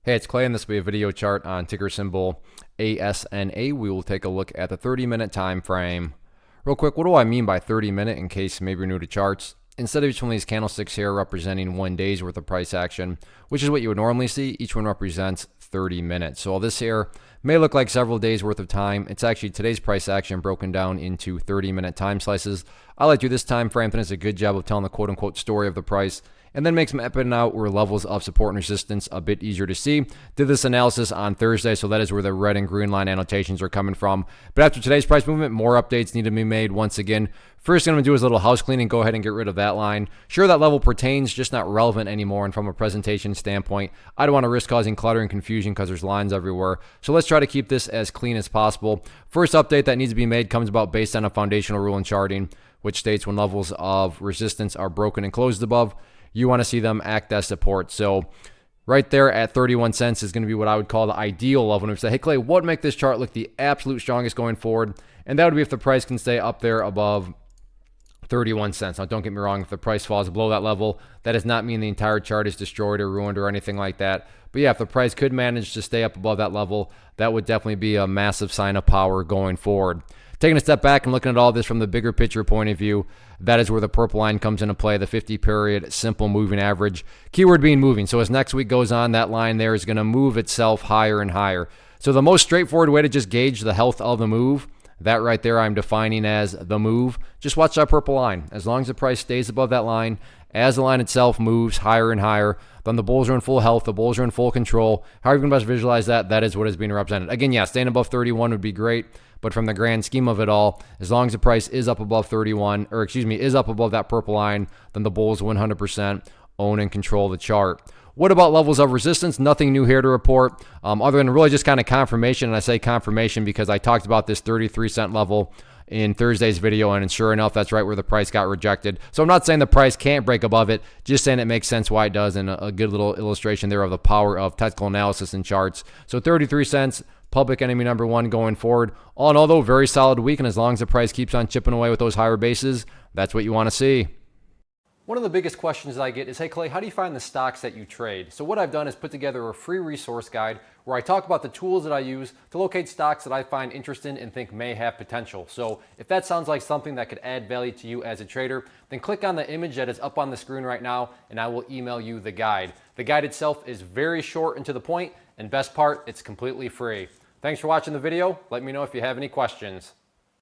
Hey, it's Clay, and this will be a video chart on ticker symbol ASNA. We will take a look at the 30-minute time frame. Real quick, what do I mean by 30-minute in case maybe you're new to charts? Instead of each one of these candlesticks here representing 1 day's worth of price action, which is what you would normally see, each one represents 30 minutes. So all this here may look like several days worth of time. It's actually today's price action broken down into 30-minute time slices. I like to do this time frame, and it's a good job of telling the quote-unquote story of the price, and then makes mapping out where levels of support and resistance a bit easier to see. Did this analysis on Thursday, so that is where the red and green line annotations are coming from. But after today's price movement, more updates need to be made once again. First thing I'm going to do is a little house cleaning, go ahead and get rid of that line. Sure, that level pertains, just not relevant anymore, and from a presentation standpoint, I don't want to risk causing clutter and confusion because there's lines everywhere. So let's try to keep this as clean as possible. First update that needs to be made comes about based on a foundational rule in charting, which states when levels of resistance are broken and closed above, you want to see them act as support. So right there at 31 cents is going to be what I would call the ideal level. And we say, hey, Clay, what would make this chart look the absolute strongest going forward? And that would be if the price can stay up there above 31 cents. Now, don't get me wrong, if the price falls below that level, that does not mean the entire chart is destroyed or ruined or anything like that. But yeah, if the price could manage to stay up above that level, that would definitely be a massive sign of power going forward. Taking a step back and looking at all this from the bigger picture point of view, that is where the purple line comes into play, the 50-period simple moving average. Keyword being moving. So as next week goes on, that line there is going to move itself higher and higher. So the most straightforward way to just gauge the health of the move, that right there I'm defining as the move. Just watch that purple line. As long as the price stays above that line, as the line itself moves higher and higher, then the bulls are in full health, the bulls are in full control. However you can best visualize that, that is what is being represented. Again, yeah, staying above 31 would be great, but from the grand scheme of it all, as long as the price is up above 31, or excuse me, is up above that purple line, then the bulls 100% own and control the chart. What about levels of resistance? Nothing new here to report, other than really just kind of confirmation. And I say confirmation because I talked about this 33-cent level in Thursday's video, and sure enough, that's right where the price got rejected. So I'm not saying the price can't break above it, just saying it makes sense why it does, and a good little illustration there of the power of technical analysis in charts. So 33 cents, public enemy number one going forward. All in all, though, very solid week, and as long as the price keeps on chipping away with those higher bases, that's what you want to see. One of the biggest questions I get is, hey Clay, how do you find the stocks that you trade? So what I've done is put together a free resource guide where I talk about the tools that I use to locate stocks that I find interesting and think may have potential. So if that sounds like something that could add value to you as a trader, then click on the image that is up on the screen right now and I will email you the guide. The guide itself is very short and to the point, and best part, it's completely free. Thanks for watching the video. Let me know if you have any questions.